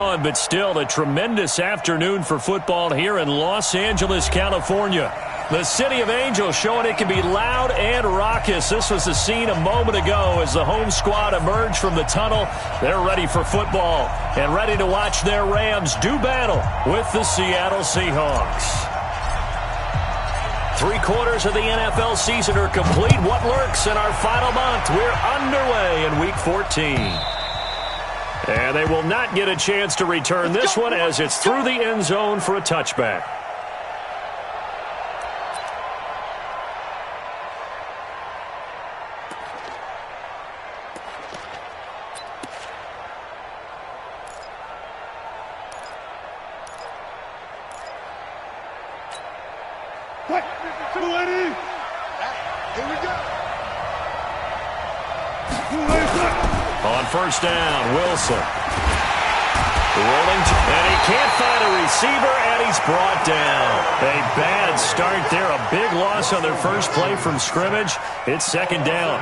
But still, a tremendous afternoon for football here in Los Angeles, California. The City of Angels showing it can be loud and raucous. This was the scene a moment ago as the home squad emerged from the tunnel. They're ready for football and ready to watch their Rams do battle with the Seattle Seahawks. 3/4 of the NFL season are complete. What lurks in our final month? We're underway in Week 14. And they will not get a chance to return this one as it's through the end zone for a touchback. On first down, Wilson. Rolling, and he can't find a receiver, and he's brought down. A bad start there, a big loss on their first play from scrimmage. It's second down.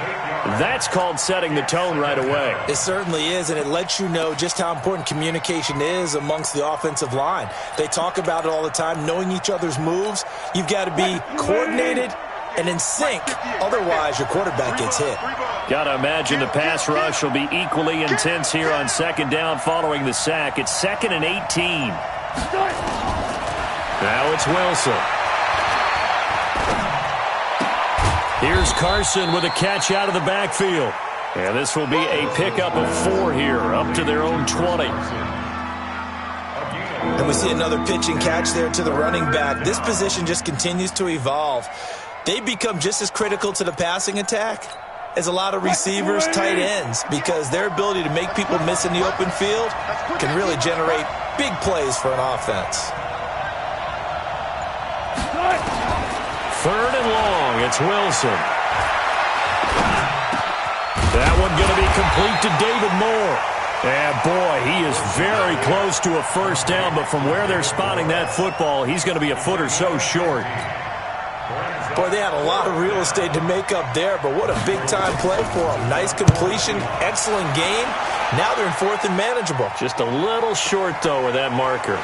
That's called setting the tone right away. It certainly is, and it lets you know just how important communication is amongst the offensive line. They talk about it all the time, knowing each other's moves. You've got to be coordinated and in sync. Otherwise, your quarterback gets hit. Got to imagine the pass rush will be equally intense here on second down following the sack. It's 2nd and 18. Now it's Wilson. Here's Carson with a catch out of the backfield. And this will be a pickup of 4 here, up to their own 20. And we see another pitch and catch there to the running back. This position just continues to evolve. They become just as critical to the passing attack as a lot of receivers, tight ends, because their ability to make people miss in the open field can really generate big plays for an offense. 3rd and long, it's Wilson. That one going to be complete to David Moore. And boy, he is very close to a first down, but from where they're spotting that football, he's going to be a foot or so short. Boy, they had a lot of real estate to make up there, but what a big-time play for them. Nice completion, excellent game. Now they're in 4th and manageable. Just a little short, though, with that marker.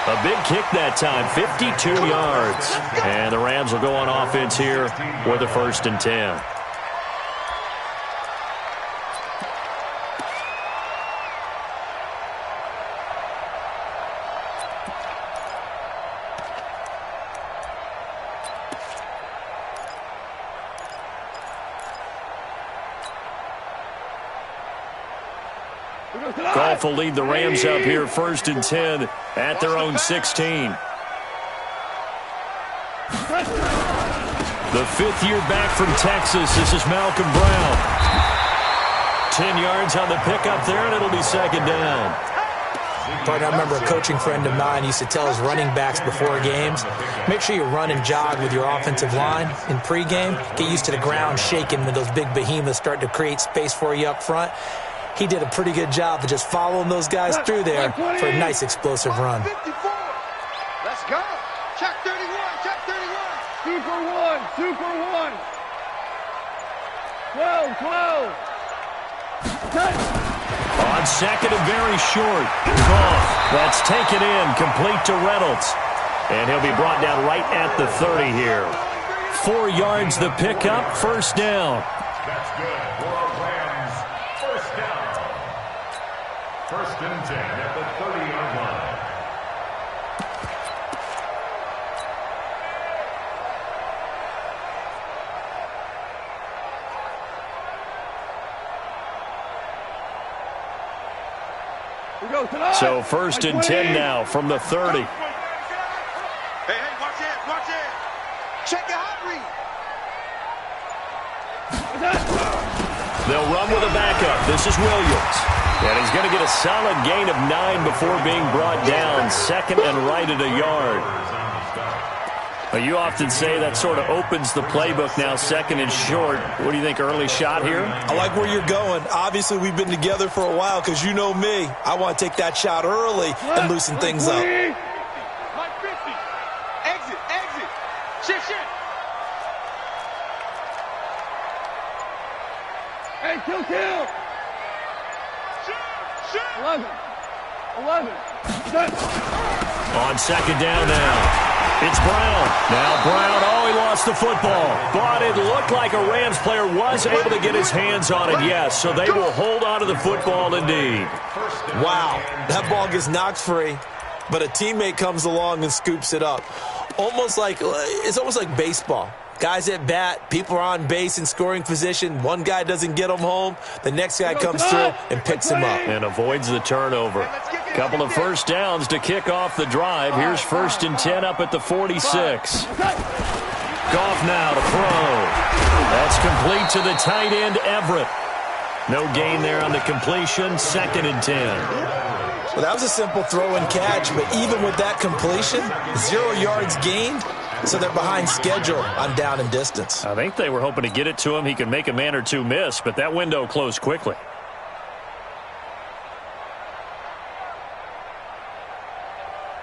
A big kick that time, 52 yards. And the Rams will go on offense here with a 1st and 10. Goff will lead the Rams up here 1st and 10 at their own 16. The 5th year back from Texas. This is Malcolm Brown. 10 yards on the pickup there, and it'll be 2nd down. Partner, I remember a coaching friend of mine used to tell his running backs before games, make sure you run and jog with your offensive line in pregame. Get used to the ground shaking when those big behemoths start to create space for you up front. He did a pretty good job of just following those guys through there for a nice explosive run. 54. Let's go. Check 31. Check 31. Super 1. Super 1. 12. 12. On second and very short. Goff. That's taken in. Complete to Reynolds. And he'll be brought down right at the 30 here. 4 yards the pickup. 1st down. That's good for our Rams. 1st down. 1st and 10 at the 30-yard line. So 1st and 10 now from the 30. Hey, watch it. Watch it. Check your hot read. They'll run with a backup. This is Williams. And he's going to get a solid gain of 9 before being brought down. 2nd and right at a yard. Well, you often say that sort of opens the playbook now, 2nd and short. What do you think, early shot here? I like where you're going. Obviously, we've been together for a while because you know me. I want to take that shot early and loosen things up. Like 50. Exit. Exit. Shit. Hey, kill. Shoot. 11. Set. On second down now. It's Brown. Now Brown, he lost the football. But it looked like a Rams player was able to get his hands on it, yes. So they will hold on to the football indeed. Wow, that ball gets knocked free, but a teammate comes along and scoops it up. It's almost like baseball. Guys at bat, people are on base in scoring position. One guy doesn't get him home. The next guy comes through and picks him up. And avoids the turnover. Couple of first downs to kick off the drive. Here's 1st and 10 up at the 46. Goff now to throw. That's complete to the tight end, Everett. No gain there on the completion. 2nd and 10. Well, that was a simple throw and catch, but even with that completion, 0 yards gained. So they're behind schedule on down and distance. I think they were hoping to get it to him. He could make a man or two miss, but that window closed quickly.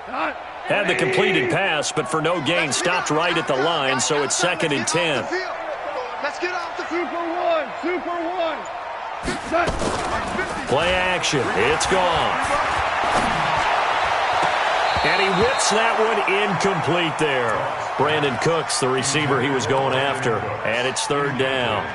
Had the completed pass, but for no gain, stopped right at the line, so it's 2nd and 10. Let's get off the Super one. Play action. It's gone. And he whips that one incomplete there. Brandon Cooks, the receiver he was going after. And it's 3rd down.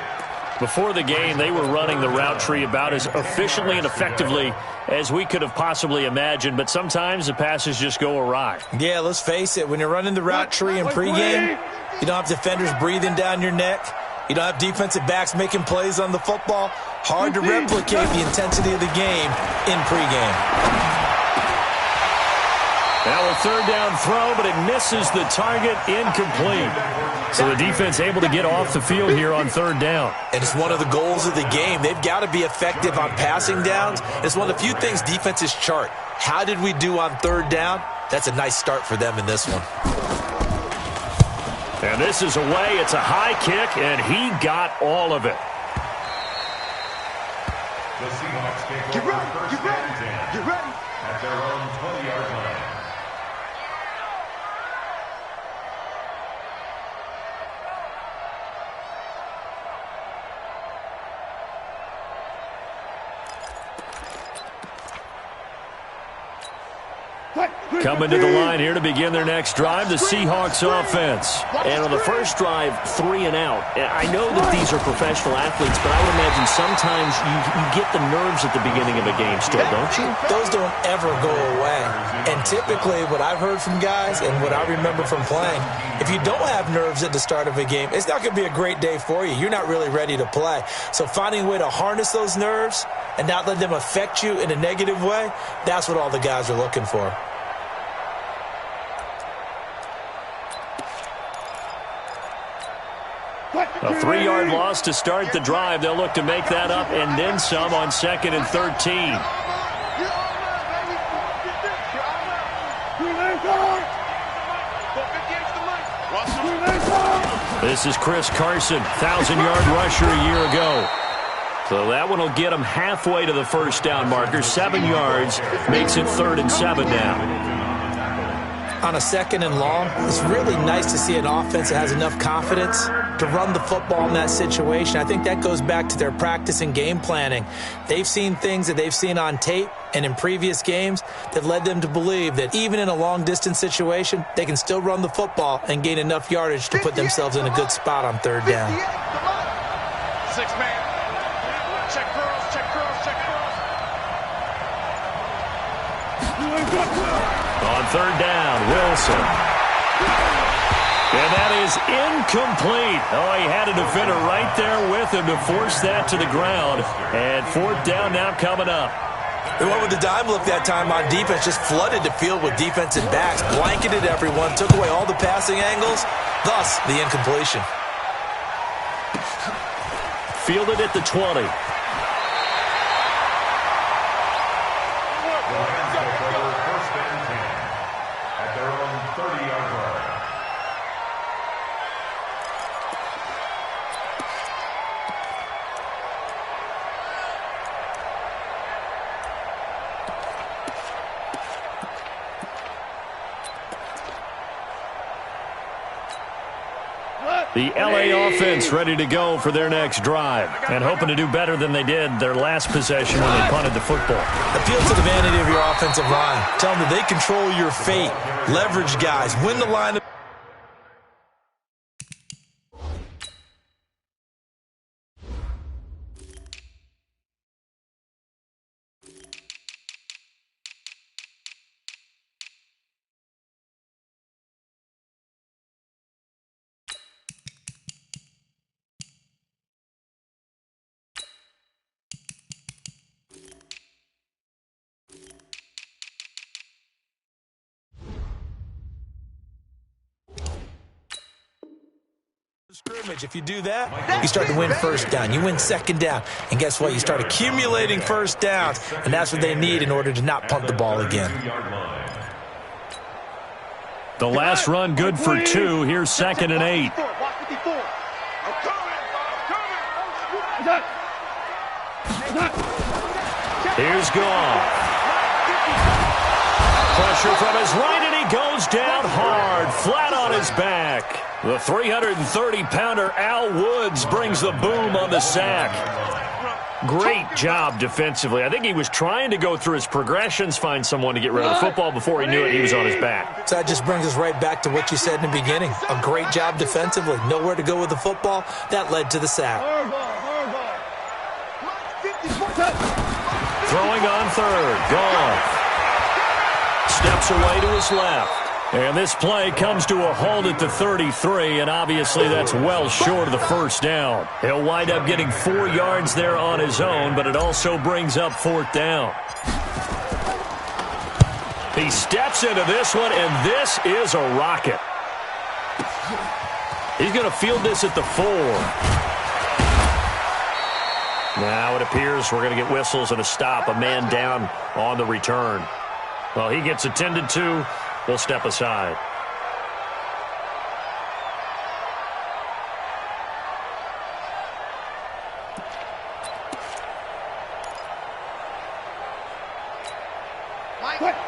Before the game, they were running the route tree about as efficiently and effectively as we could have possibly imagined, but sometimes the passes just go awry. Yeah, let's face it. When you're running the route tree in pregame, you don't have defenders breathing down your neck. You don't have defensive backs making plays on the football. Hard to replicate the intensity of the game in pregame. Now a 3rd down throw, but it misses the target, incomplete. So the defense able to get off the field here on 3rd down. And it's one of the goals of the game. They've got to be effective on passing downs. It's one of the few things defenses chart. How did we do on 3rd down? That's a nice start for them in this one. And this is away. It's a high kick, and he got all of it. The Seahawks take over 1st and 10. Get ready. At their own 20-yard line. Coming to the line here to begin their next drive, the Seahawks offense. And on the first drive, 3 and out. I know that these are professional athletes, but I would imagine sometimes you get the nerves at the beginning of a game still, don't you? Those don't ever go away. And typically what I've heard from guys and what I remember from playing, if you don't have nerves at the start of a game, it's not going to be a great day for you. You're not really ready to play. So finding a way to harness those nerves and not let them affect you in a negative way, that's what all the guys are looking for. A 3-yard loss to start the drive. They'll look to make that up and then some on 2nd and 13. This is Chris Carson, 1,000-yard rusher a year ago. So that one will get him halfway to the first down marker. 7 yards makes it 3rd and 7 now. On a 2nd and long, it's really nice to see an offense that has enough confidence to run the football in that situation. I think that goes back to their practice and game planning. They've seen things that they've seen on tape and in previous games that led them to believe that even in a long-distance situation, they can still run the football and gain enough yardage to put themselves in a good spot on 3rd down. 6-man. Check curls, check curls, check curls. On 3rd down, Wilson. And that is incomplete. He had a defender right there with him to force that to the ground. And 4th down now coming up. They went with the dime look that time on defense, just flooded the field with defensive backs, blanketed everyone, took away all the passing angles, thus the incompletion. Fielded at the 20. The LA offense ready to go for their next drive and hoping to do better than they did their last possession when they punted the football. Appeal to the vanity of your offensive line. Tell them that they control your fate. Leverage guys. Win the line. Scrimmage. If you do that, you start to win first down. You win second down. And guess what? You start accumulating first downs. And that's what they need in order to not punt the ball again. The last run good for 2. Here's 2nd and 8. Here's Goff. Pressure from his right, and he goes down hard, flat on his back. The 330-pounder Al Woods brings the boom on the sack. Great job defensively. I think he was trying to go through his progressions, find someone to get rid of the football. Before he knew it, he was on his back. So that just brings us right back to what you said in the beginning. A great job defensively. Nowhere to go with the football. That led to the sack. Throwing on third. Goff steps away to his left. And this play comes to a halt at the 33, and obviously that's well short of the first down. He'll wind up getting 4 yards there on his own, but it also brings up 4th down. He steps into this one, and this is a rocket. He's going to field this at the 4. Now it appears we're going to get whistles and a stop, a man down on the return. Well, he gets attended to. We'll step aside.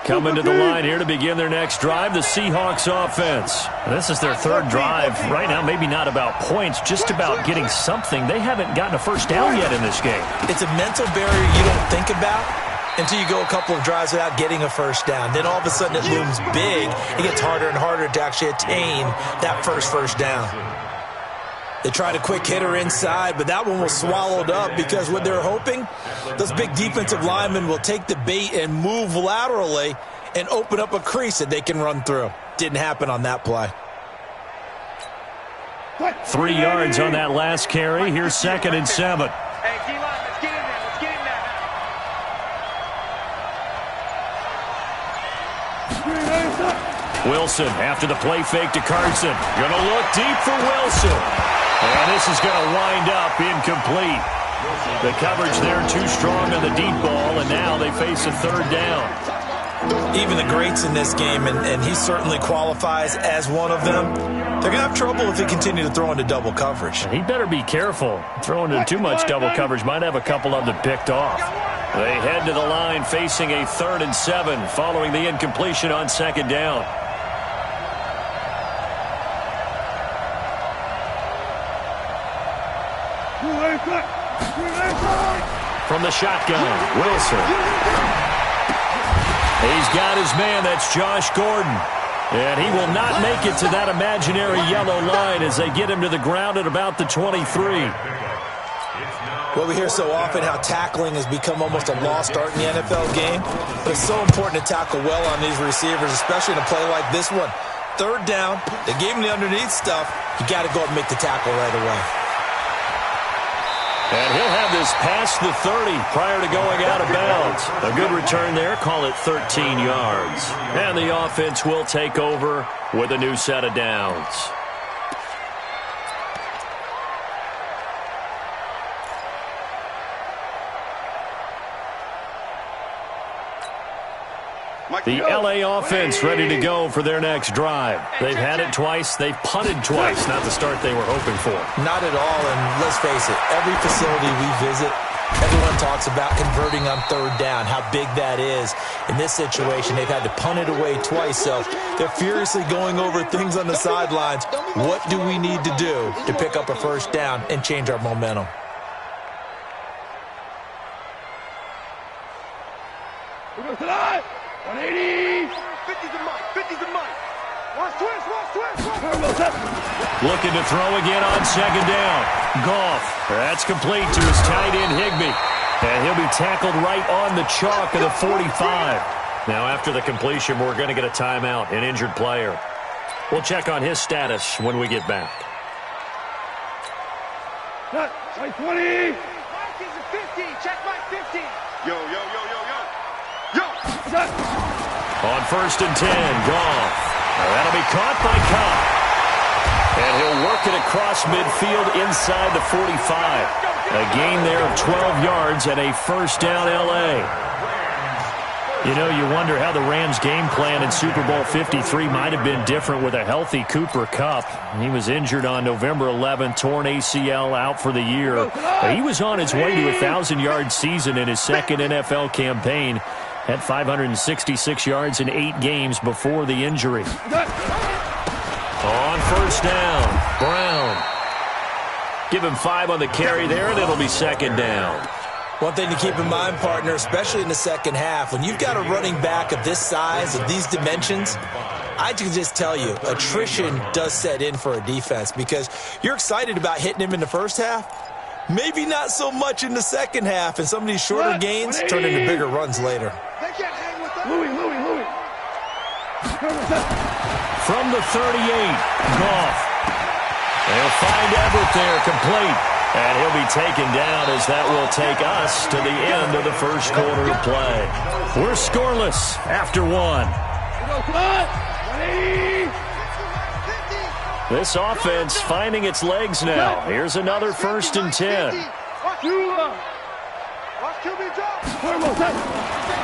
Coming to the line here to begin their next drive, the Seahawks offense. This is their 3rd drive. Right now, maybe not about points, just about getting something. They haven't gotten a first down yet in this game. It's a mental barrier you don't think about until you go a couple of drives without getting a first down. Then all of a sudden it looms big. It gets harder and harder to actually attain that first down. They tried a quick hitter inside, but that one was swallowed up because what they're hoping, those big defensive linemen will take the bait and move laterally and open up a crease that they can run through. Didn't happen on that play. 3 yards on that last carry. Here's 2nd and 7. Wilson after the play fake to Carson. Going to look deep for Wilson. And this is going to wind up incomplete. The coverage there too strong on the deep ball, and now they face a 3rd down. Even the greats in this game, and he certainly qualifies as one of them, they're going to have trouble if they continue to throw into double coverage. He better be careful. Throwing into too much double coverage might have a couple of them picked off. They head to the line facing a 3rd and 7 following the incompletion on 2nd down. From the shotgun, Wilson. He's got his man. That's Josh Gordon. And he will not make it to that imaginary yellow line as they get him to the ground at about the 23. Well, we hear so often how tackling has become almost a lost art in the NFL game. But it's so important to tackle well on these receivers, especially in a play like this one. 3rd down, they gave him the underneath stuff. You got to go up and make the tackle right away. And he'll have this past the 30 prior to going out of bounds. A good return there, call it 13 yards. And the offense will take over with a new set of downs. The LA offense ready to go for their next drive. They've had it twice. They've punted twice. Not the start they were hoping for. Not at all, and let's face it, every facility we visit, Everyone talks about converting on third down, how big that is. In this situation, they've had to punt it away twice, so they're furiously going over things on the sidelines. What do we need to do to pick up a first down and change our momentum? We go tonight. 180. 50's the money. 50's the money. Watch twist. Looking to throw again on second down. Goff. That's complete to his tight end, Higbee. And he'll be tackled right on the chalk of the 45. Now, after the completion, we're going to get a timeout, an injured player. We'll check on his status when we get back. Cut. 20. Mike is a 50. Check Mike 50. Yo. On first and 10, Goff. That'll be caught by Cobb. And he'll work it across midfield inside the 45. A gain there of 12 yards and a first down L.A. You know, you wonder how the Rams' game plan in Super Bowl 53 might have been different with a healthy Cooper Kupp. He was injured on November 11th, torn ACL, out for the year. He was on his way to a 1,000-yard season in his second NFL campaign. Had 566 yards in 8 games before the injury. On first down, Brown. Give him 5 on the carry there, and it'll be second down. One thing to keep in mind, partner, especially in the second half, when you've got a running back of this size, of these dimensions, I can just tell you, attrition does set in for a defense because you're excited about hitting him in the first half. Maybe not so much in the second half, and some of these shorter gains turn into bigger runs later. They can't hang with that. Louis. From the 38, Goff. They'll find Everett there, complete. And he'll be taken down as that will take us to the end of the first quarter of play. We're scoreless after 1. This offense finding its legs now. Here's another first and 10.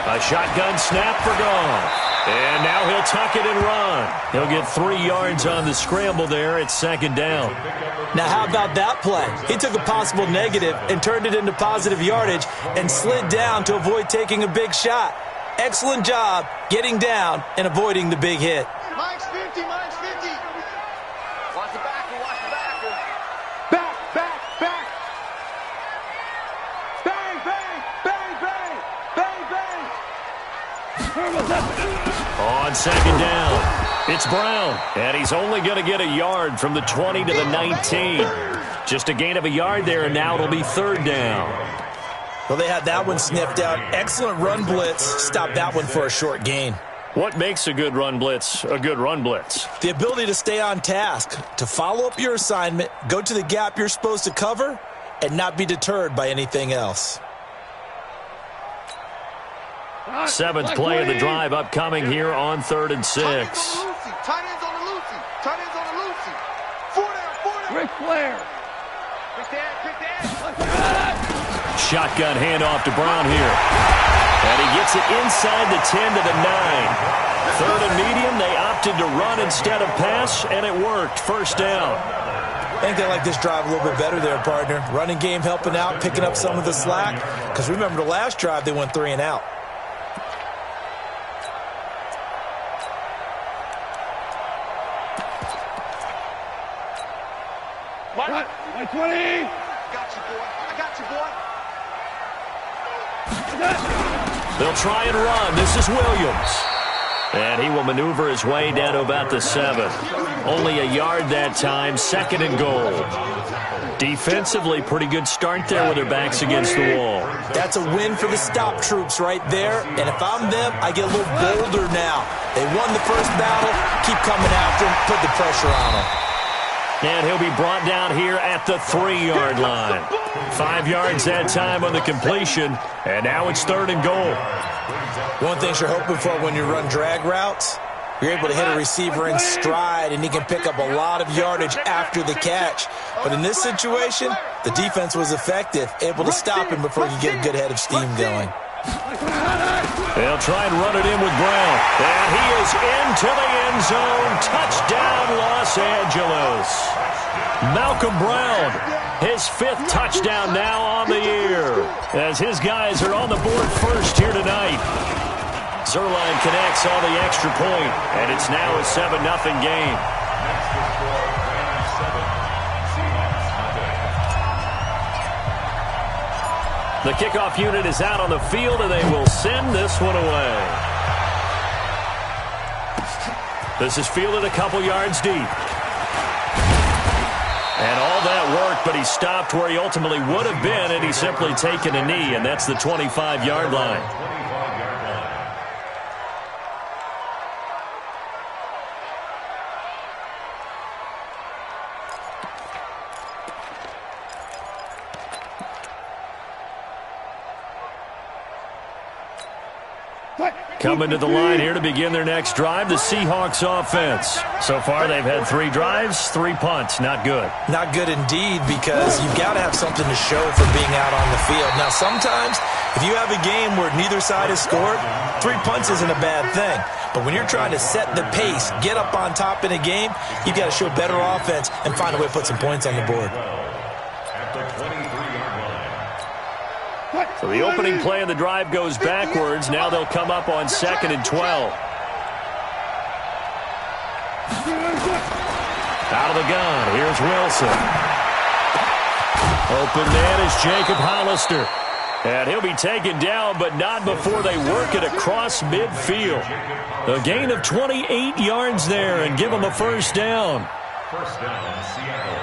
A shotgun snap for Goff. And now he'll tuck it and run. He'll get 3 yards on the scramble there at second down. Now, how about that play? He took a possible negative and turned it into positive yardage and slid down to avoid taking a big shot. Excellent job getting down and avoiding the big hit. Mike's 50. Watch the backer. Back. Bang. On second down, it's Brown. And he's only going to get a yard from the 20 to the 19. Just a gain of a yard there, and now it'll be third down. Well, they had that one sniffed out. Excellent run blitz. Stopped that one for a short gain. What makes a good run blitz a good run blitz? The ability to stay on task, to follow up your assignment, go to the gap you're supposed to cover, and not be deterred by anything else. 7th play of the drive upcoming here on 3rd and 6. Tight ends on the Lucy. 4 down. Ric Flair. Quick dad. Shotgun handoff to Brown here. And he gets it inside the 10 to the 9. 3rd and medium, they opted to run instead of pass, and it worked. First down. I think they like this drive a little bit better there, partner. Running game helping out, picking up some of the slack. Because remember, the last drive, they went 3 and out. What? 20. I got you, boy. They'll try and run. This is Williams. And he will maneuver his way down to about the 7. Only a yard that time, 2nd and goal. Defensively, pretty good start there with their backs against the wall. That's a win for the stop troops right there. And if I'm them, I get a little bolder now. They won the first battle. Keep coming after them. Put the pressure on them. And he'll be brought down here at the 3-yard line. 5 yards that time on the completion. And now it's 3rd and goal. One thing you're hoping for when you run drag routes, you're able to hit a receiver in stride, and he can pick up a lot of yardage after the catch. But in this situation, the defense was effective, able to stop him before he could get a good head of steam going. They'll try and run it in with Brown. And he is into the end zone. Touchdown, Los Angeles. Malcolm Brown, his 5th touchdown now on the year, as his guys are on the board first here tonight. Zerline connects on the extra point, and it's now a 7-0 game. The kickoff unit is out on the field, and they will send this one away. This is fielded a couple yards deep. And all that worked, but he stopped where he ultimately would have been, and he's simply taken a knee, and that's the 25-yard line. Coming to the line here to begin their next drive, the Seahawks offense. So far, they've had 3 drives, 3 punts. Not good. Not good indeed, because you've got to have something to show for being out on the field. Now, sometimes, if you have a game where neither side has scored, 3 punts isn't a bad thing. But when you're trying to set the pace, get up on top in a game, you've got to show better offense and find a way to put some points on the board. So the opening play of the drive goes backwards. Now they'll come up on 2nd and 12. Out of the gun, here's Wilson. Open man is Jacob Hollister. And he'll be taken down, but not before they work it across midfield. A gain of 28 yards there, and give them a first down. First down, Seattle.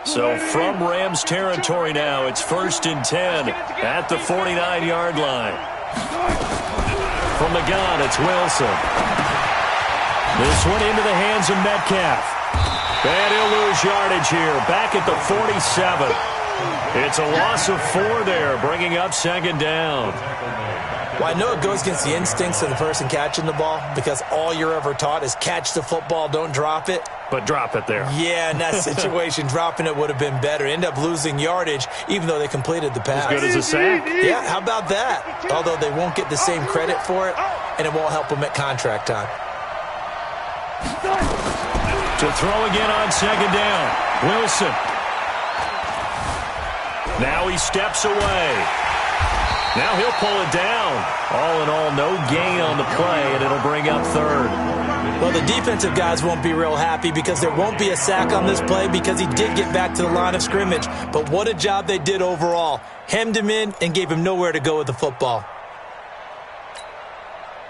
So from Rams territory now, it's 1st and 10 at the 49-yard line. From the gun, it's Wilson. This one into the hands of Metcalf. And he'll lose yardage here, back at the 47. It's a loss of 4 there, bringing up 2nd down. Well, I know it goes against the instincts of the person catching the ball, because all you're ever taught is catch the football, don't drop it. But drop it there. Yeah, in that situation, dropping it would have been better. End up losing yardage, even though they completed the pass. As good as a sack. Yeah, how about that? Although they won't get the same credit for it, and it won't help them at contract time. To throw again on 2nd down. Wilson. Now he steps away. Now he'll pull it down. All in all, no gain on the play, and it'll bring up 3rd. Well, the defensive guys won't be real happy because there won't be a sack on this play because he did get back to the line of scrimmage. But what a job they did overall. Hemmed him in and gave him nowhere to go with the football.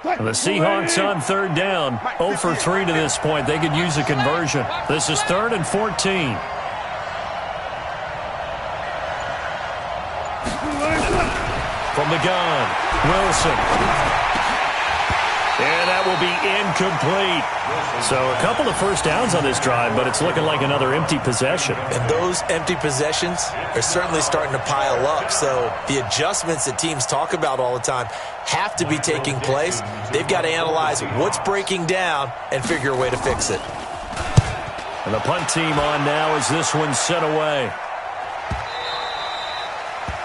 The Seahawks on 3rd down. 0 for 3 to this point. They could use a conversion. This is 3rd and 14. From the gun, Wilson. And that will be incomplete. So a couple of first downs on this drive, but it's looking like another empty possession. And those empty possessions are certainly starting to pile up. So the adjustments that teams talk about all the time have to be taking place. They've got to analyze what's breaking down and figure a way to fix it. And the punt team on now as this one's sent away.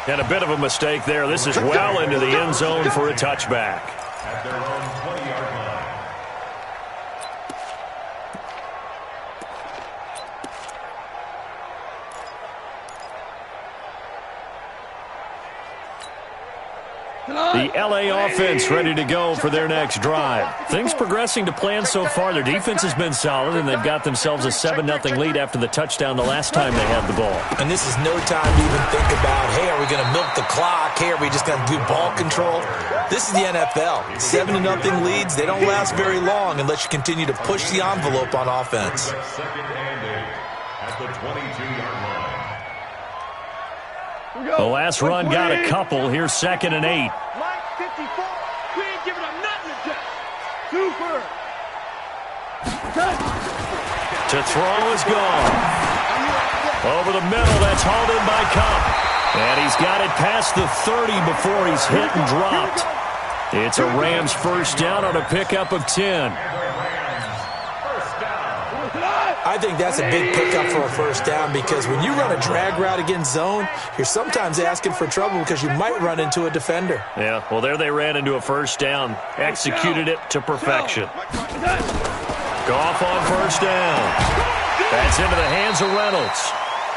And a bit of a mistake there. This is well into the end zone for a touchback. At their own 20-yard line. The L.A. offense ready to go for their next drive. Things progressing to plan so far. Their defense has been solid, and they've got themselves a 7-0 lead after the touchdown the last time they had the ball. And this is no time to even think about, hey, are we going to milk the clock? Hey, are we just going to do ball control? This is the NFL. 7-0 leads, they don't last very long unless you continue to push the envelope on offense. 2nd and 8 at the 22-yard line. The last run got a couple. Here's 2nd and 8. Line 54. We ain't giving up nothing to touch. Super. To throw is gone. Over the middle, that's hauled in by Cup. And he's got it past the 30 before he's hit and dropped. It's a Rams first down on a pickup of 10. I I think that's a big pickup for a first down because when you run a drag route against zone, you're sometimes asking for trouble because you might run into a defender. Yeah, well, there they ran into a first down. Executed it to perfection. Goff on first down. That's into the hands of Reynolds.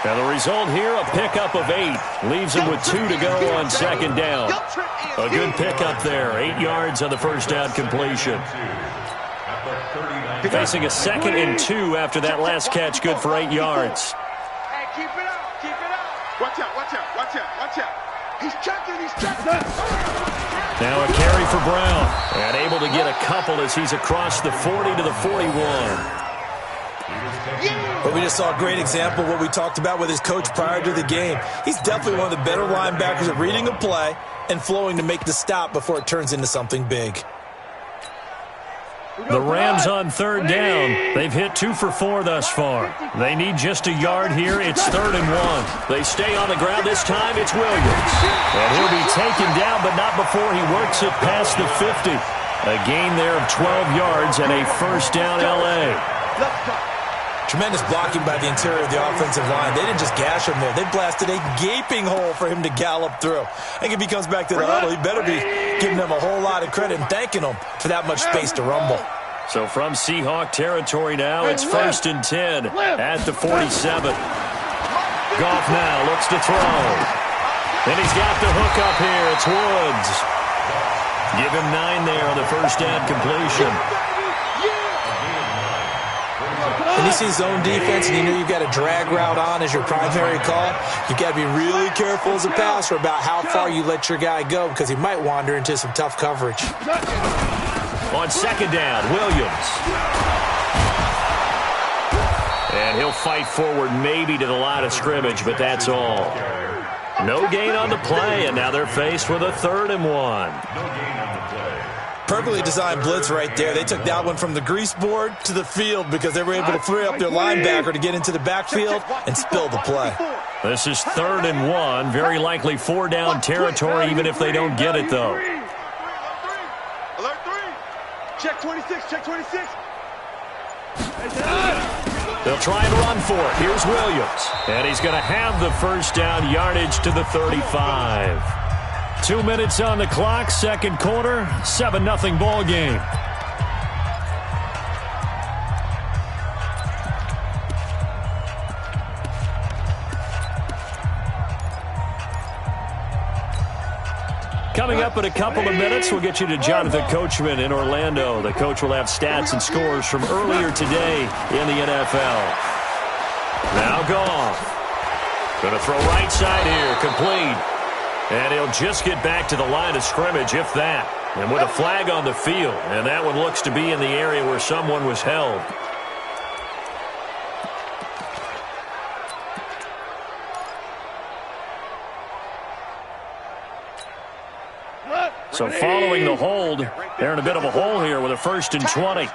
And the result here, a pickup of 8. Leaves him with 2 to go on second down. A good pickup there. 8 yards on the first down completion. Facing a 2nd and 2 after that last catch, good for 8 yards. Hey, keep it up, keep it up. Watch out, watch out, watch out, watch out. He's checking, he's checking. Now a carry for Brown. And able to get a couple as he's across the 40 to the 41. But we just saw a great example of what we talked about with his coach prior to the game. He's definitely one of the better linebackers at reading a play and flowing to make the stop before it turns into something big. The Rams on third down. They've hit 2 for 4 thus far. They need just a yard here. It's 3rd and 1. They stay on the ground. This time it's Williams. And he'll be taken down, but not before he works it past the 50. A gain there of 12 yards and a first down L.A. Tremendous blocking by the interior of the offensive line. They didn't just gash him there. They blasted a gaping hole for him to gallop through. I think if he comes back to the huddle, he better be giving them a whole lot of credit and thanking them for that much space to rumble. So from Seahawk territory now, it's 1st and 10 at the 47. Goff now looks to throw. And he's got the hook up here. It's Woods. Give him 9 there on the first down completion. When you see zone defense and you know you've got a drag route on as your primary call, you've got to be really careful as a passer about how far you let your guy go because he might wander into some tough coverage. On second down, Williams. And he'll fight forward maybe to the line of scrimmage, but that's all. No gain on the play, and now they're faced with a 3rd and 1. Perfectly designed blitz right there. They took that one from the grease board to the field because they were able to free up their linebacker to get into the backfield and spill the play. This is 3rd and 1. Very likely 4-down territory, even if they don't get it, though. Alert 3. Check 26, check 26. They'll try and run for it. Here's Williams. And he's going to have the first down yardage to the 35. 2 minutes on the clock, second quarter, 7-0 ball game. Coming up in a couple of minutes, we'll get you to Jonathan Coachman in Orlando. The coach will have stats and scores from earlier today in the NFL. Now Goff. Going to throw right side here, complete. And he'll just get back to the line of scrimmage, if that. And with a flag on the field. And that one looks to be in the area where someone was held. So following the hold, they're in a bit of a hole here with a 1st and 20.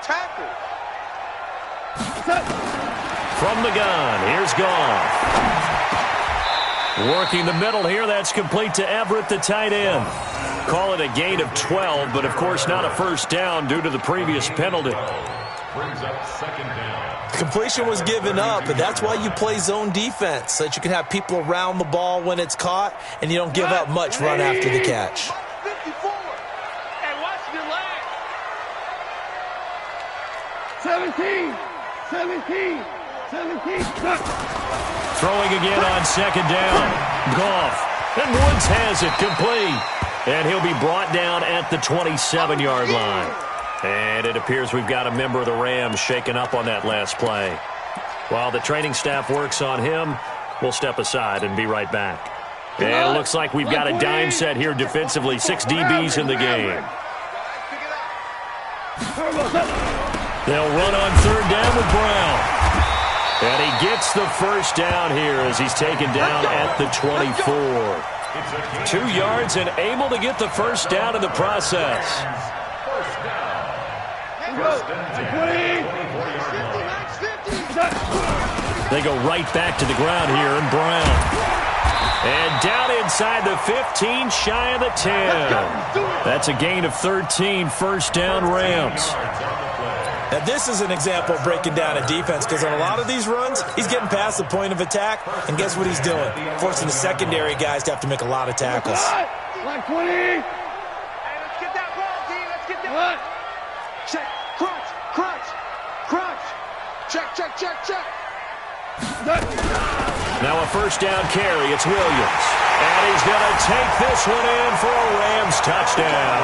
From the gun, here's Goff. Working the middle here, that's complete to Everett, the tight end. Call it a gain of 12, but of course not a first down due to the previous penalty. Brings up 2nd down. Completion was given up, but that's why you play zone defense, so that you can have people around the ball when it's caught, and you don't give up much run after the catch. 54. And watch your leg. 17. 17. 17. Throwing again on second down. Goff. And Woods has it complete. And he'll be brought down at the 27-yard line. And it appears we've got a member of the Rams shaken up on that last play. While the training staff works on him, we'll step aside and be right back. And it looks like we've got a dime set here defensively. 6 DBs in the game. They'll run on third down with Brown. And he gets the first down here as he's taken down at the 24. 2 yards and able to get the first down in the process. They go right back to the ground here, and Brown. And down inside the 15, shy of the 10. That's a gain of 13, first down Rams. Now, this is an example of breaking down a defense because on a lot of these runs, he's getting past the point of attack, and guess what he's doing? Forcing the secondary guys to have to make a lot of tackles. Like 20. Hey, let's get that ball, D. Let's get that. What? Check. Crunch. Crunch. Crunch. Check, check, check, check. Now a first down carry. It's Williams. And he's going to take this one in for a Rams touchdown.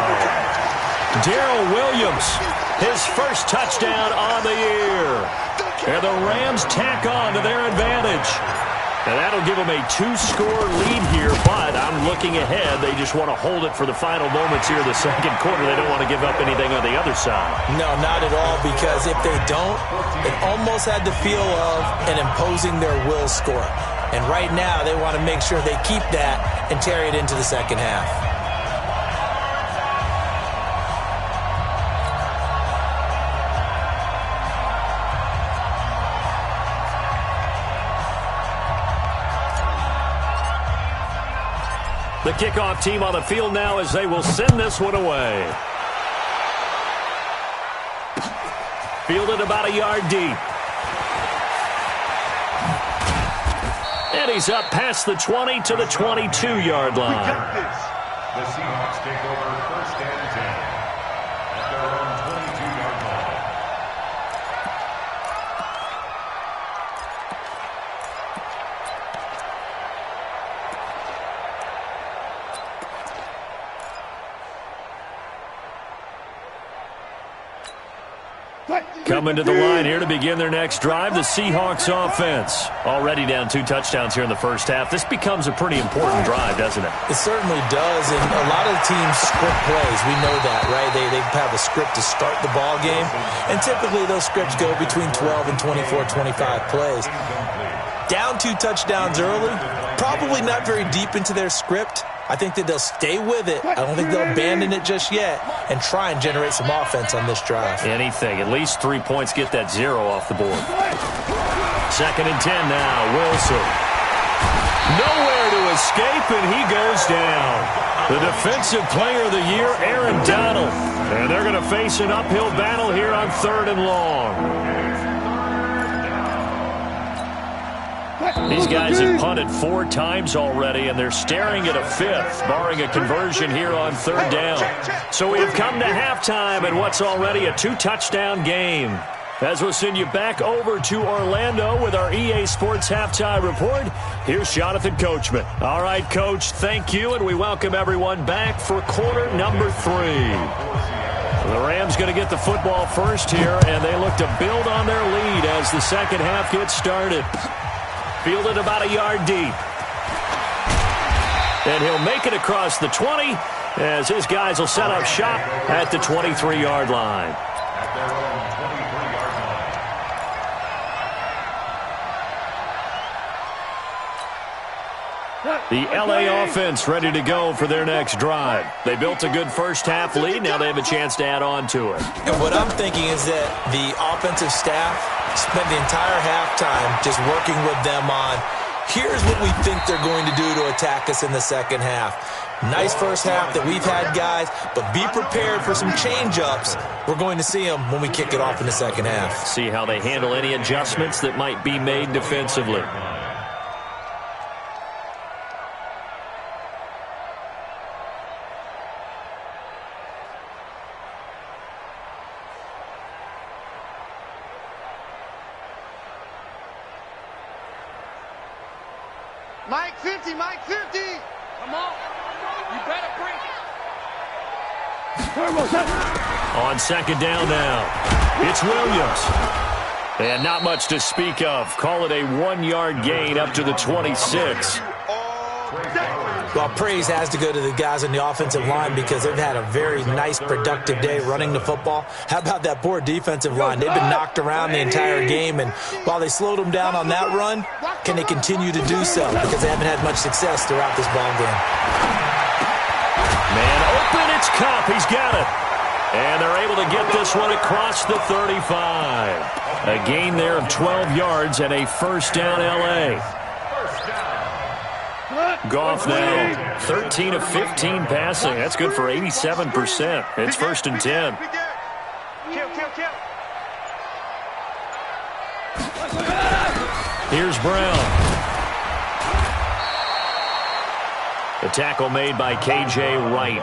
Darrell Williams, his first touchdown on the year. And the Rams tack on to their advantage. And that'll give them a 2-score lead here, but I'm looking ahead. They just want to hold it for the final moments here in the second quarter. They don't want to give up anything on the other side. No, not at all, because if they don't, it almost had the feel of an imposing their will score. And right now, they want to make sure they keep that and carry it into the second half. The kickoff team on the field now as they will send this one away. Fielded about a yard deep. And he's up past the 20 to the 22-yard line. We got this. The Seahawks take over first and 10 at their own 22-yard line. Coming to the line here to begin their next drive, the Seahawks offense. Already down 2 touchdowns here in the first half. This becomes a pretty important drive, doesn't it? It certainly does, and a lot of the teams script plays. We know that, right? They have a script to start the ball game, and typically those scripts go between 12 and 24, 25 plays. Down 2 touchdowns early, probably not very deep into their script. I think that they'll stay with it. I don't think they'll abandon it just yet and try and generate some offense on this drive. Anything. At least 3 points. Get that 0 off the board. Second and 10 now. Wilson. Nowhere to escape, and he goes down. The defensive player of the year, Aaron Donald. And they're going to face an uphill battle here on 3rd and long. These guys have punted 4 times already, and they're staring at a 5th, barring a conversion here on 3rd down. So we have come to halftime in what's already a 2-touchdown game. As we'll send you back over to Orlando with our EA Sports Halftime Report, here's Jonathan Coachman. All right, Coach, thank you, and we welcome everyone back for quarter number 3. The Rams going to get the football first here, and they look to build on their lead as the second half gets started. Fielded about a yard deep. And he'll make it across the 20 as his guys will set up shop at the 23-yard line. At their own 23-yard line. The LA offense ready to go for their next drive. They built a good first-half lead. Now they have a chance to add on to it. And what I'm thinking is that the offensive staff spent the entire halftime just working with them on, here's what we think they're going to do to attack us in the second half. Nice first half that we've had, guys, but be prepared for some change-ups. We're going to see them when we kick it off in the second half. See how they handle any adjustments that might be made defensively. Mike 50, Mike 50. Come on. You better bring it. On second down now, it's Williams. And not much to speak of. Call it a 1-yard gain up to the 26. Well, praise has to go to the guys on the offensive line because they've had a very nice, productive day running the football. How about that poor defensive line? They've been knocked around the entire game, and while they slowed them down on that run, can they continue to do so? Because they haven't had much success throughout this ball game. Man open, it's Cup. He's got it. And they're able to get this one across the 35. A gain there of 12 yards and a first down L.A. Goff now 13 of 15 passing. That's good for 87%. It's first and 10. Here's Brown. The tackle made by K.J. Wright.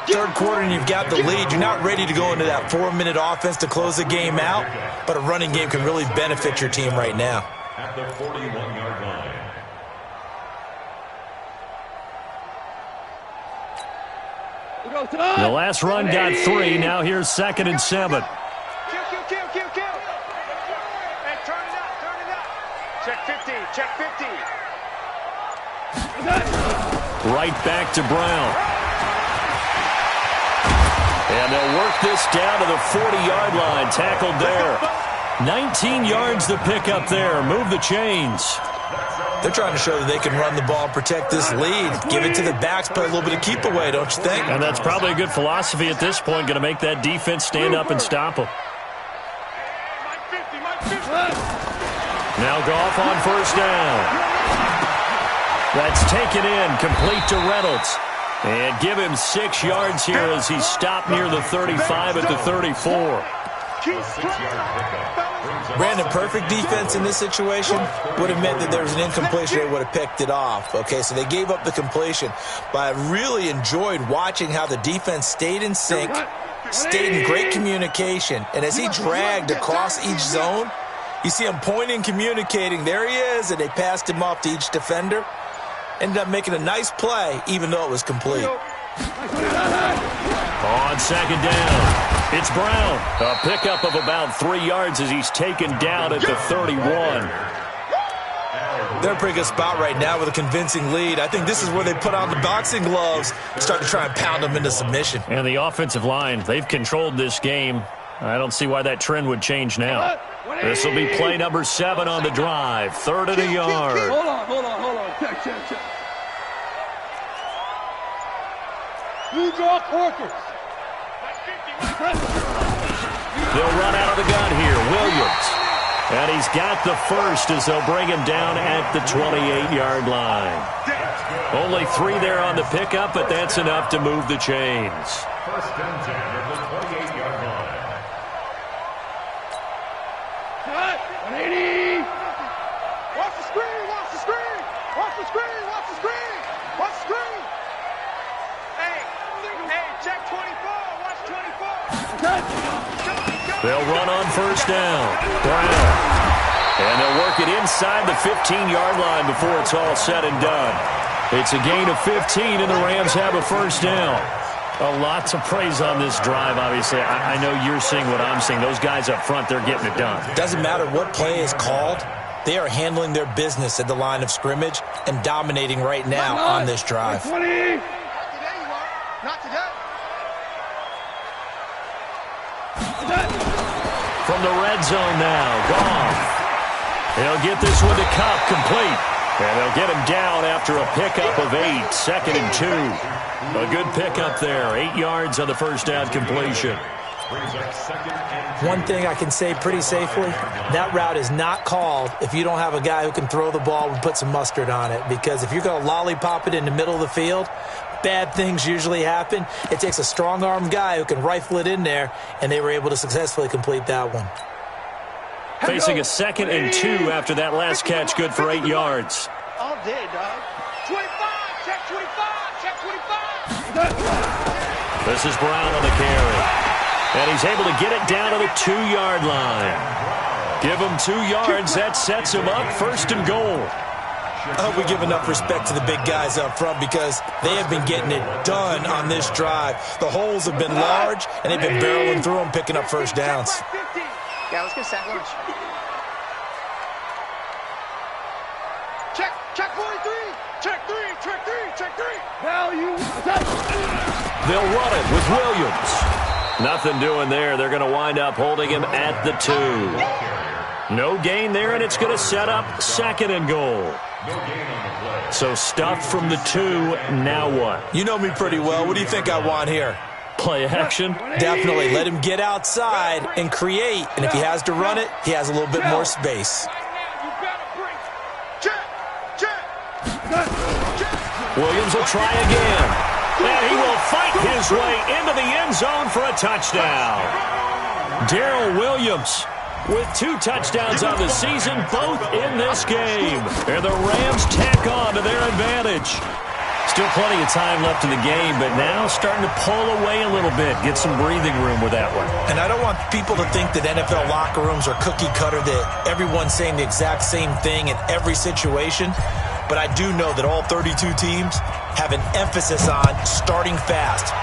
Third quarter and you've got the lead. You're not ready to go into that 4-minute offense to close the game out, but a running game can really benefit your team right now. At the 41-yard line. The last run got 3. Now here's 2nd and 7. Kill. Hey, turn it up. Check 50, check 50. Right back to Brown. And they'll work this down to the 40-yard line. Tackled there. 19 yards to pick up there. Move the chains. They're trying to show that they can run the ball and protect this lead. Give it to the backs, play a little bit of keep away, don't you think? And that's probably a good philosophy at this point. Going to make that defense stand up and stop them. Now Goff on first down. That's taken in, complete to Reynolds. And give him 6 yards here as he's stopped near the 35 at the 34. Brandon, perfect defense in this situation would have meant that there was an incompletion. They would have picked it off. Okay, so they gave up the completion. But I really enjoyed watching how the defense stayed in sync, stayed in great communication. And as he dragged across each zone, you see him pointing, communicating. There he is, and they passed him off to each defender. Ended up making a nice play, even though it was complete. On 2nd down, it's Brown. A pickup of about 3 yards as he's taken down at the 31. They're in a pretty good spot right now with a convincing lead. I think this is where they put on the boxing gloves and start to try and pound them into submission. And the offensive line, they've controlled this game. I don't see why that trend would change now. This will be play number 7 on the drive. 3rd and a yard. Hold on. Check. New draw Corkers. They'll run out of the gun here. Williams. And he's got the first as they'll bring him down at the 28-yard line. Only 3 there on the pickup, but that's enough to move the chains. 1st and 10 at the 28-yard line. 180. Watch the screen. Hey, check 24. Watch 24. They'll run on first down. Brown. And they'll work it inside the 15-yard line before it's all said and done. It's a gain of 15, and the Rams have a first down. Lots of praise on this drive, obviously. I know you're seeing what I'm seeing. Those guys up front, they're getting it done. Doesn't matter what play is called. They are handling their business at the line of scrimmage and dominating right now on this drive. 20. Not today, you are. Not today. From the red zone now, Goff. They'll get this one to Cup, complete. And they'll get him down after a pickup of 8, 2nd and 2. A good pickup there, 8 yards on the first down completion. One thing I can say pretty safely, that route is not called if you don't have a guy who can throw the ball and put some mustard on it. Because if you're going to lollipop it in the middle of the field, bad things usually happen. It takes a strong-armed guy who can rifle it in there, and they were able to successfully complete that one. Facing a 2nd and 2 after that last catch, good for 8 yards. All day, dog. 25. Check 25. This is Brown on the carry. And he's able to get it down to the 2-yard line. Give him 2 yards. That sets him up 1st and goal. I hope we give enough respect to the big guys up front because they have been getting it done on this drive. The holes have been large, and they've been barreling through them, picking up first downs. Yeah, let's get sack lunch. Check 43. Check 3. Value. They'll run it with Williams. Nothing doing there. They're going to wind up holding him at the 2. No gain there, and it's going to set up 2nd and goal. So stuff from the 2. Now what? You know me pretty well. What do you think I want here? Play action? Definitely. Let him get outside and create. And if he has to run it, he has a little bit more space. Williams will try again. And he will fight his way into the end zone for a touchdown. Darrell Williams with 2 touchdowns on the season, both in this game. And the Rams tack on to their advantage. Still plenty of time left in the game, but now starting to pull away a little bit, get some breathing room with that one. And I don't want people to think that NFL locker rooms are cookie cutter, that everyone's saying the exact same thing in every situation. But I do know that all 32 teams have an emphasis on starting fast.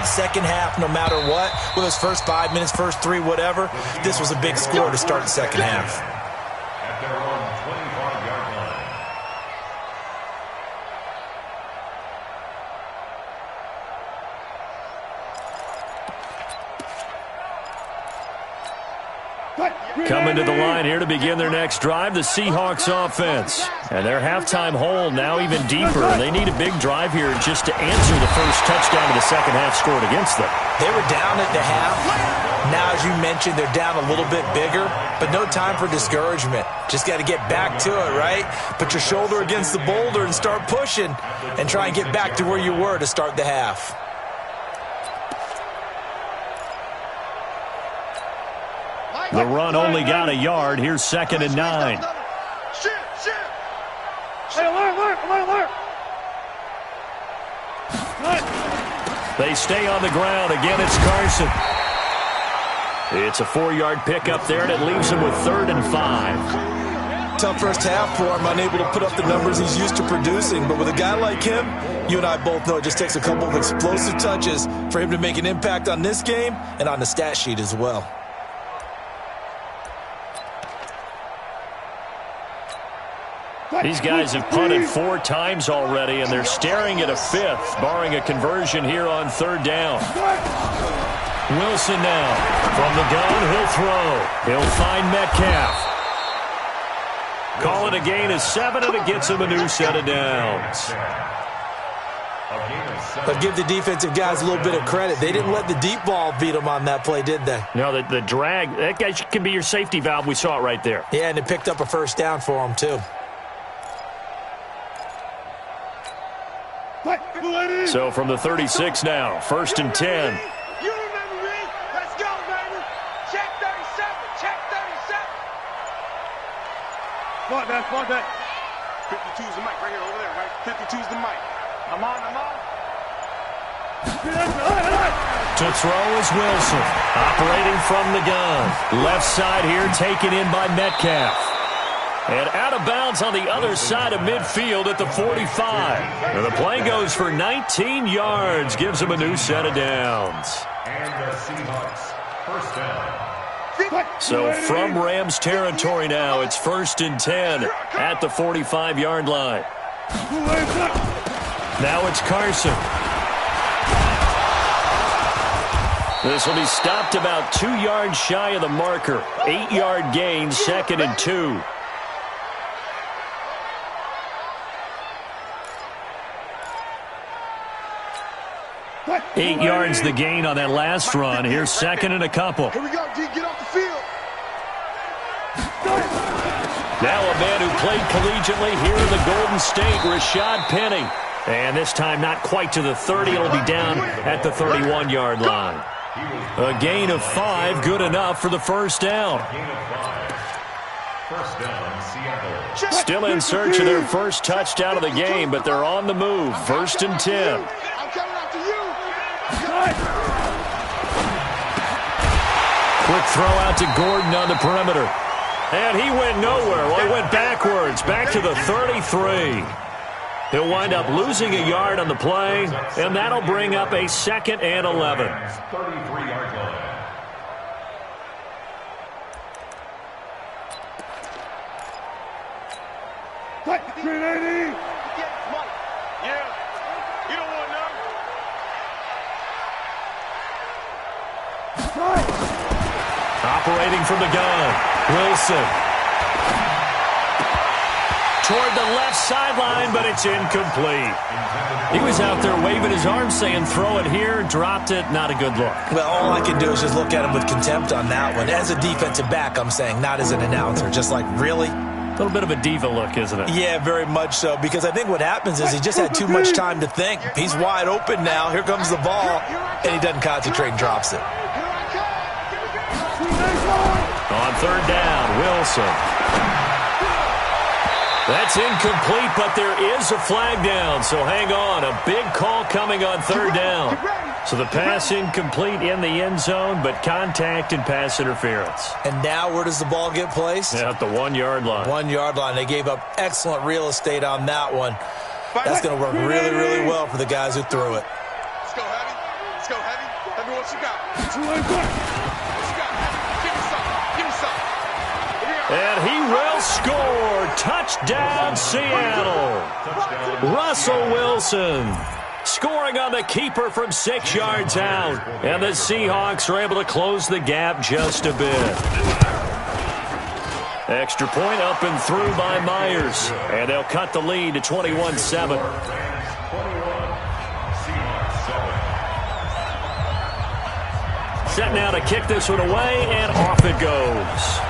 Second half, no matter what, whether it's first 5 minutes, first 3, whatever, this was a big score to start the second half. At their own 25-yard line. Coming to the line here to begin their next drive, the Seahawks offense. And their halftime hole now even deeper. They need a big drive here just to answer the first touchdown of the second half scored against them. They were down at the half. Now, as you mentioned, they're down a little bit bigger, but no time for discouragement. Just got to get back to it, right? Put your shoulder against the boulder and start pushing and try and get back to where you were to start the half. The run only got a yard. Here's 2nd and 9. They stay on the ground. Again, it's Carson. It's a 4-yard pickup there, and it leaves him with 3rd and 5. Tough first half for him, unable to put up the numbers he's used to producing. But with a guy like him, you and I both know it just takes a couple of explosive touches for him to make an impact on this game and on the stat sheet as well. These guys have punted 4 times already, and they're staring at a 5th, barring a conversion here on 3rd down. Wilson now. From the gun, he'll throw. He'll find Metcalf. Call it a gain of 7, and it gets him a new set of downs. But give the defensive guys a little bit of credit. They didn't let the deep ball beat them on that play, did they? No, the drag, that guy can be your safety valve. We saw it right there. Yeah, and it picked up a first down for him, too. So from the 36 now, 1st and 10. You remember me? Let's go, baby. Check 37. Check 37. Spot that. 52's the mic right here, over there, right? 52's the mic. I'm on. To throw is Wilson, operating from the gun. Left side here, taken in by Metcalf. And out of bounds on the other side of midfield at the 45. And the play goes for 19 yards, gives him a new set of downs. And the Seahawks, first down. So from Rams territory now, it's 1st and 10 at the 45-yard line. Now it's Carson. This will be stopped about 2 yards shy of the marker. 8-yard gain, 2nd and 2. Eight yards the gain on that last run. Here's 2nd and a couple. Here we go, D. Get off the field. Now a man who played collegiately here in the Golden State, Rashad Penny. And this time not quite to the 30. It'll be down at the 31-yard line. A gain of 5, good enough for the first down. First down, Seattle. Still in search of their first touchdown of the game, but they're on the move. 1st and 10. I'm coming after you. Quick throw out to Gordon on the perimeter. And he went nowhere. Well, he went backwards, back to the 33. He'll wind up losing a yard on the play, and that'll bring up a 2nd and 11. 33-yard line. Yeah, you don't want none. Operating from the gun, Wilson. Toward the left sideline, but it's incomplete. He was out there waving his arms saying, throw it here, dropped it, not a good look. Well, all I can do is just look at him with contempt on that one. As a defensive back, I'm saying, not as an announcer. Just like, really? A little bit of a diva look, isn't it? Yeah, very much so, because I think what happens is he just had too much time to think. He's wide open now. Here comes the ball, and he doesn't concentrate and drops it. Here I come. third down. Wilson. That's incomplete, but there is a flag down, so hang on. A big call coming on third down. So the pass incomplete in the end zone, but contact and pass interference. And now where does the ball get placed? Yeah, at the 1-yard line. 1-yard line. They gave up excellent real estate on that one. That's going to work really, really well for the guys who threw it. Let's go heavy. Let's go heavy. Heavy, what you got? What you got? Give me some. Give me some. And he will score. Touchdown, Seattle. Russell Wilson scoring on the keeper from 6 yards out. And the Seahawks are able to close the gap just a bit. Extra point up and through by Myers. And they'll cut the lead to 21-7. Set now to kick this one away, and off it goes.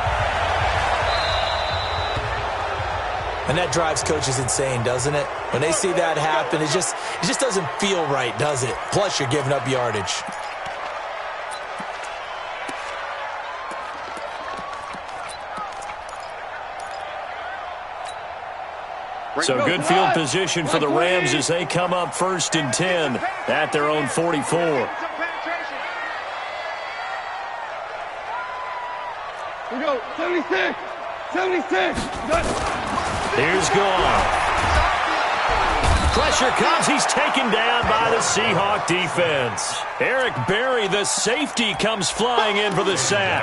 And that drives coaches insane, doesn't it? When they see that happen, it just doesn't feel right, does it? Plus, you're giving up yardage. So good field position for the Rams as they come up 1st and 10 at their own 44. We go, 76. 76. Here's Gone. Pressure comes. He's taken down by the Seahawk defense. Eric Berry, the safety, comes flying in for the sack.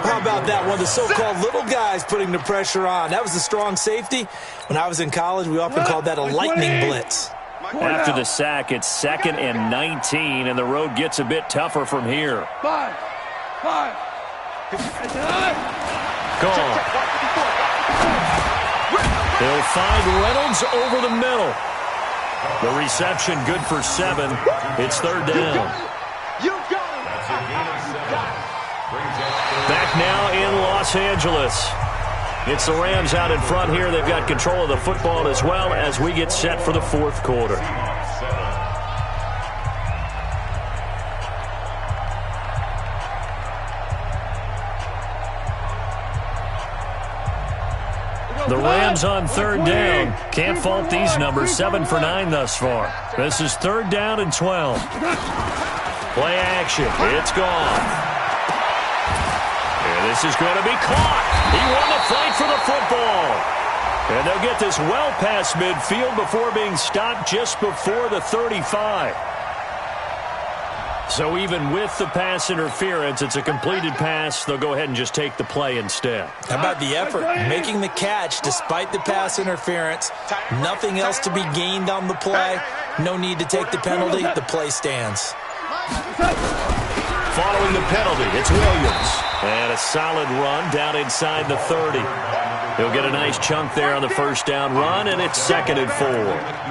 How about that one? The so-called little guys putting the pressure on. That was a strong safety. When I was in college, we often called that a lightning blitz. After the sack, it's 2nd and 19, and the road gets a bit tougher from here. 5. Gone. They'll find Reynolds over the middle. The reception good for 7. It's 3rd down. Back now in Los Angeles. It's the Rams out in front here. They've got control of the football as well as we get set for the 4th quarter. The Rams on 3rd down. Can't fault these numbers. 7 for 9 thus far. This is 3rd down and 12. Play action. It's gone. And this is going to be caught. He won the fight for the football. And they'll get this well past midfield before being stopped just before the 35. So even with the pass interference, it's a completed pass. They'll go ahead and just take the play instead. How about the effort? Making the catch despite the pass interference. Nothing else to be gained on the play. No need to take the penalty. The play stands. Following the penalty, it's Williams. And a solid run down inside the 30. He'll get a nice chunk there on the 1st down run, and it's 2nd and 4.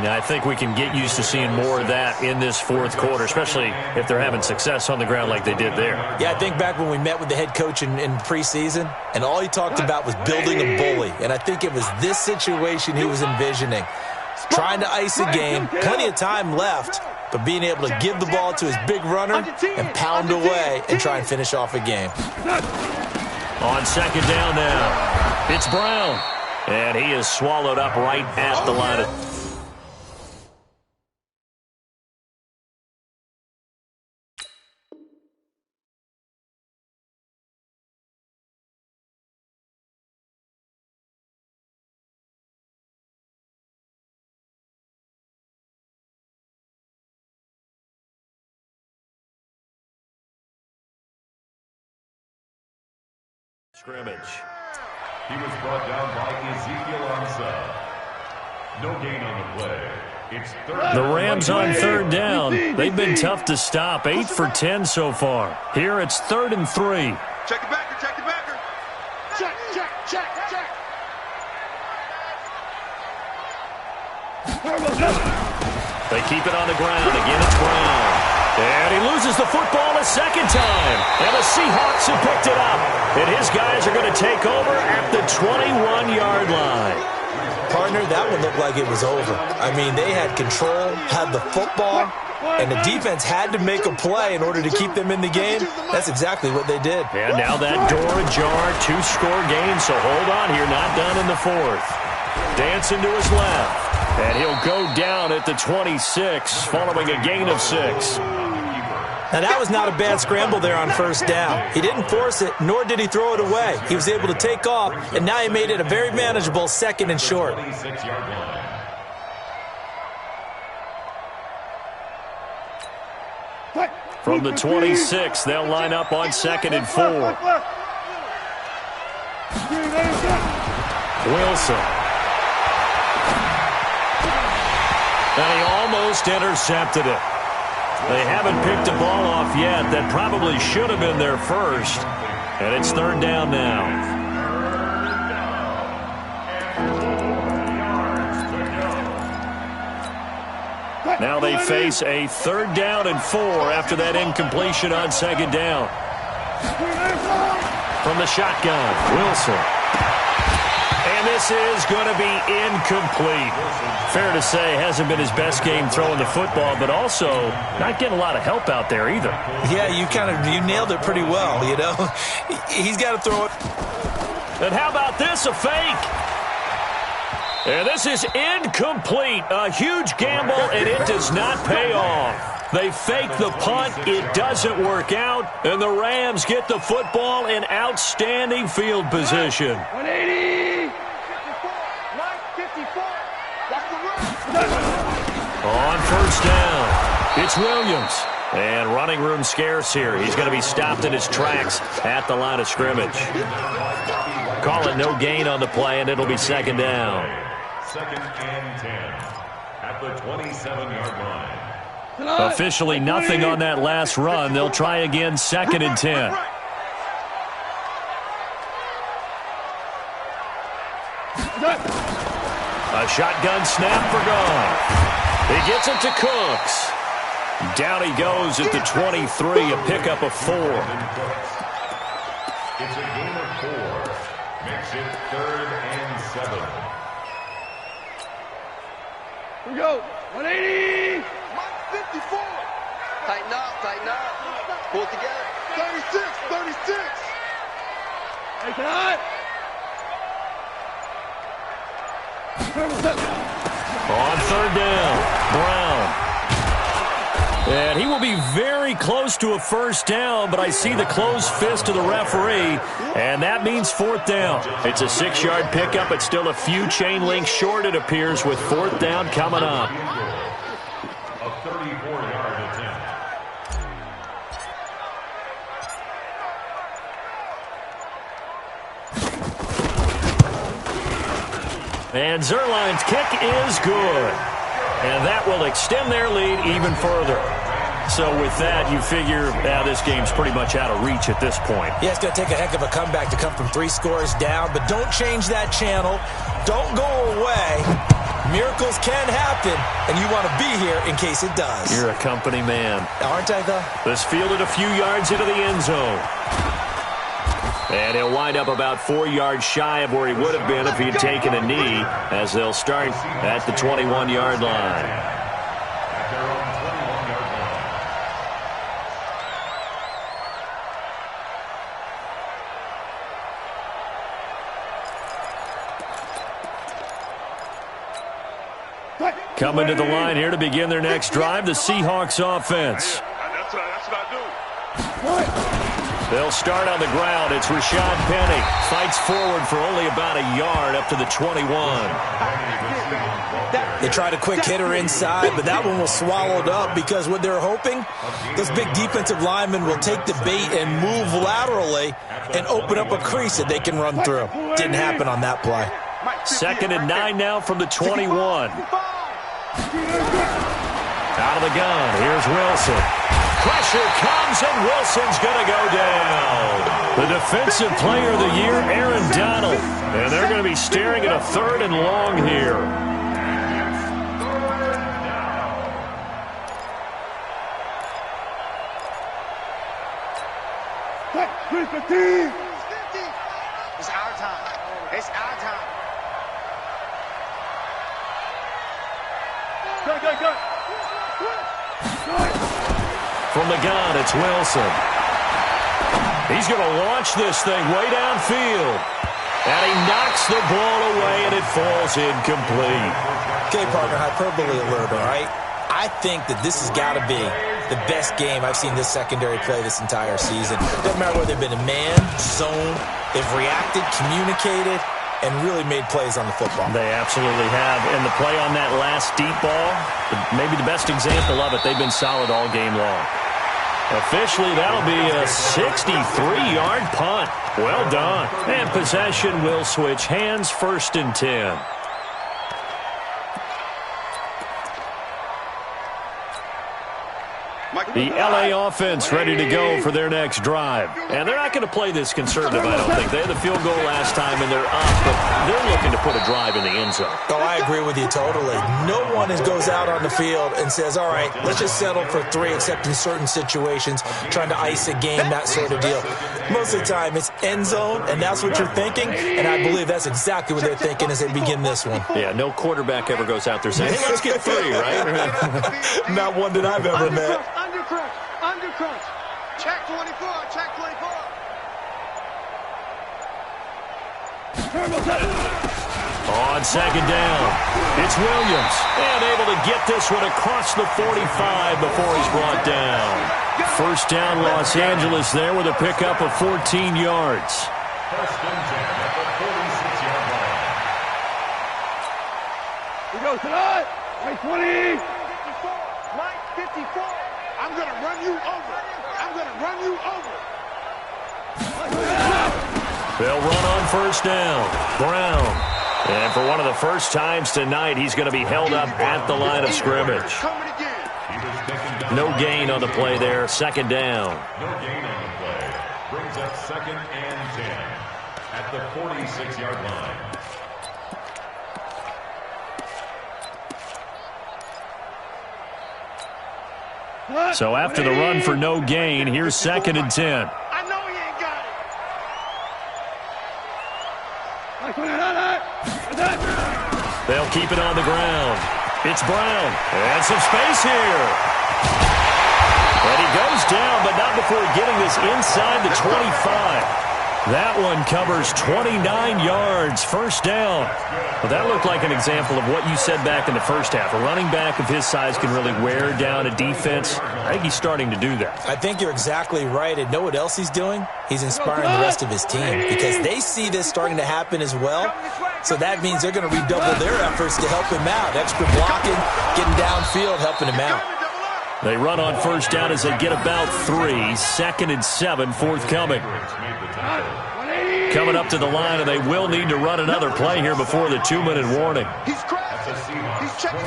Now, I think we can get used to seeing more of that in this 4th quarter, especially if they're having success on the ground like they did there. Yeah, I think back when we met with the head coach in preseason, and all he talked about was building a bully. And I think it was this situation he was envisioning. Trying to ice a game, plenty of time left, but being able to give the ball to his big runner and pound away and try and finish off a game. On 2nd down now, it's Brown. And he is swallowed up right at the line of... scrimmage. He was brought down by Ezekiel Ansah. No gain on the play. It's 3rd. The Rams on 3rd down. They've been tough to stop. 8 for 10 so far. Here it's 3rd and 3. Check the backer, check the backer. Check. They keep it on the ground. Again, it's Brown. And he loses the football a 2nd time. And the Seahawks have picked it up. And his guys are going to take over at the 21-yard line. Partner, that one looked like it was over. I mean, they had control, had the football, and the defense had to make a play in order to keep them in the game. That's exactly what they did. And now that door ajar, 2-score game, so hold on here, not done in the fourth. Dancing to his left, and he'll go down at the 26 following a gain of 6. Now, that was not a bad scramble there on first down. He didn't force it, nor did he throw it away. He was able to take off, and now he made it a very manageable 2nd and short. From the 26, they'll line up on 2nd and 4. Wilson. And he almost intercepted it. They haven't picked the ball off yet. That probably should have been their first. And it's 3rd down now. Now they face a 3rd down and 4 after that incompletion on 2nd down. From the shotgun, Wilson. And this is going to be incomplete. Fair to say, hasn't been his best game throwing the football, but also not getting a lot of help out there either. Yeah, you nailed it pretty well, you know. He's got to throw it. And how about this, a fake? And this is incomplete. A huge gamble, and it does not pay off. They fake the punt. It doesn't work out, and the Rams get the football in outstanding field position. 180. 954. That's the run. On first down, it's Williams. And running room scarce here. He's going to be stopped in his tracks at the line of scrimmage. Call it no gain on the play, and it'll be 2nd down. 2nd and 10 at the 27-yard line. Officially nothing on that last run. They'll try again 2nd and 10. A shotgun snap for Gone. He gets it to Cooks. Down he goes at the 23, a pickup of 4. It's a gain of 4. Makes it 3rd and 7. Here we go. 180. 54. Tighten up, tighten up. Pull it together. 36, 36. Hey, tonight. On 3rd down, Brown. And he will be very close to a first down, but I see the closed fist of the referee, and that means 4th down. It's a 6-yard pickup. It's still a few chain links short, it appears, with 4th down coming up. A 34-yard attempt. And Zerline's kick is good. And that will extend their lead even further. So with that, you figure this game's pretty much out of reach at this point. Yeah, it's going to take a heck of a comeback to come from 3 scores down, but don't change that channel. Don't go away. Miracles can happen, and you want to be here in case it does. You're a company man. Aren't I, though? This fielded a few yards into the end zone. And he'll wind up about 4 yards shy of where he would have been if he had taken a knee, as they'll start at the 21-yard line. Coming to the line here to begin their next drive, the Seahawks offense. That's what I do. They'll start on the ground. It's Rashad Penny. Fights forward for only about a yard up to the 21. They tried a quick hitter inside, but that one was swallowed up because what they're hoping, those big defensive linemen will take the bait and move laterally and open up a crease that they can run through. Didn't happen on that play. 2nd and 9 now from the 21. Out of the gun, here's Wilson. Pressure comes, and Wilson's going to go down. The defensive player of the year, Aaron Donald. And they're going to be staring at a 3rd and long here. It's our time. It's our time. Go. From the gun, it's Wilson. He's going to launch this thing way downfield. And he knocks the ball away, and it falls incomplete. Okay, partner, hyperbole alert, all right? I think that this has got to be the best game I've seen this secondary play this entire season. Doesn't matter whether they've been in man, zone, they've reacted, communicated, and really made plays on the football. They absolutely have. And the play on that last deep ball, maybe the best example of it, they've been solid all game long. Officially, that'll be a 63-yard punt. Well done. And possession will switch hands, 1st and 10. The L.A. offense ready to go for their next drive. And they're not going to play this conservative, I don't think. They had the field goal last time, and they're up, but they're looking to put a drive in the end zone. Oh, I agree with you totally. No one goes out on the field and says, all right, let's just settle for 3, except in certain situations, trying to ice a game, that sort of deal. Most of the time, it's end zone, and that's what you're thinking, and I believe that's exactly what they're thinking as they begin this one. Yeah, no quarterback ever goes out there saying, hey, let's get 3, right? Not one that I've ever met. Undercrunch. Check 24. Check 24. On 2nd down, it's Williams. And able to get this one across the 45 before he's brought down. 1st down, Los Angeles there with a pickup of 14 yards. 1st and 10 at the 46-yard line. He goes tonight. Mike 20. 54. Mike 54. I'm going to run you over. I'm going to run you over. They'll run on 1st down. Brown. And for one of the first times tonight, he's going to be held up at the line of scrimmage. No gain on the play there. 2nd down. No gain on the play. Brings up 2nd and 10 at the 46-yard line. So after the run for no gain, here's 2nd and 10. I know he ain't got it. They'll keep it on the ground. It's Brown. And some space here. And he goes down, but not before getting this inside the 25. That one covers 29 yards, 1st down. Well, that looked like an example of what you said back in the first half. A running back of his size can really wear down a defense. I think he's starting to do that. I think you're exactly right. And know what else he's doing? He's inspiring the rest of his team because they see this starting to happen as well. So that means they're going to redouble their efforts to help him out. Extra blocking, getting downfield, helping him out. They run on 1st down as they get about 3. 2nd and 7 forthcoming. Coming up to the line, and they will need to run another play here before the 2-minute warning. He's crashing. He's checking.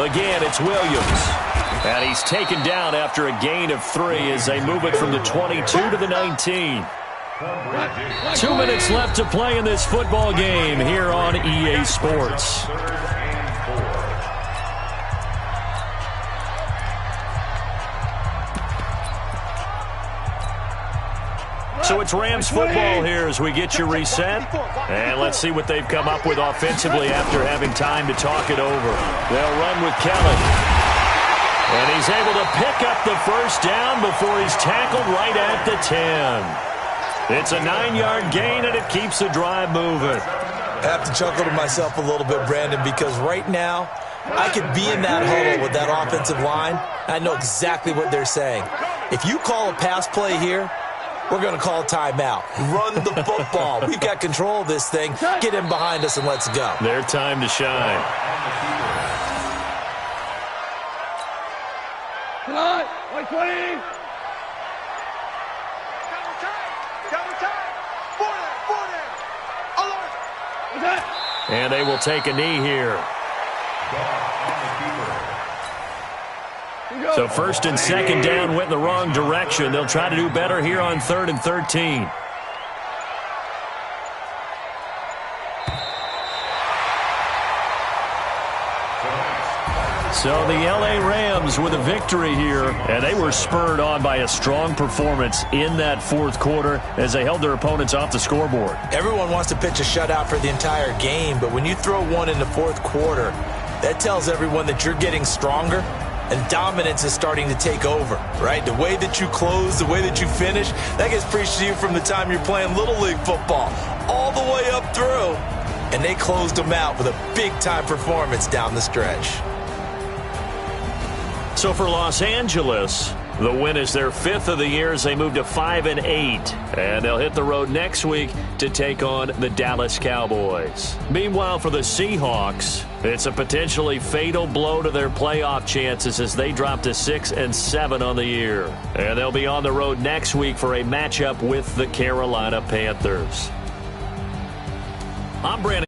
Again, it's Williams. And he's taken down after a gain of 3 as they move it from the 22 to the 19. 2 minutes left to play in this football game here on EA Sports. So it's Rams football here as we get you reset. And let's see what they've come up with offensively after having time to talk it over. They'll run with Kelly. And he's able to pick up the 1st down before he's tackled right at the 10. It's a 9-yard gain, and it keeps the drive moving. I have to chuckle to myself a little bit, Brandon, because right now I could be in that huddle with that offensive line. I know exactly what they're saying. If you call a pass play here, we're going to call a timeout. Run the football. We've got control of this thing. Get in behind us and let's go. Their time to shine. Tonight, 120. Double time. 4 there. Alert. And they will take a knee here. So 1st and 2nd down went in the wrong direction. They'll try to do better here on 3rd and 13. So the L.A. Rams with a victory here, and they were spurred on by a strong performance in that 4th quarter as they held their opponents off the scoreboard. Everyone wants to pitch a shutout for the entire game, but when you throw one in the 4th quarter, that tells everyone that you're getting stronger and dominance is starting to take over, right? The way that you close, the way that you finish, that gets preached to you from the time you're playing Little League football all the way up through. And they closed them out with a big-time performance down the stretch. So for Los Angeles, the win is their 5th of the year as they move to 5-8. And they'll hit the road next week to take on the Dallas Cowboys. Meanwhile, for the Seahawks, it's a potentially fatal blow to their playoff chances as they drop to 6-7 on the year. And they'll be on the road next week for a matchup with the Carolina Panthers. I'm Brandon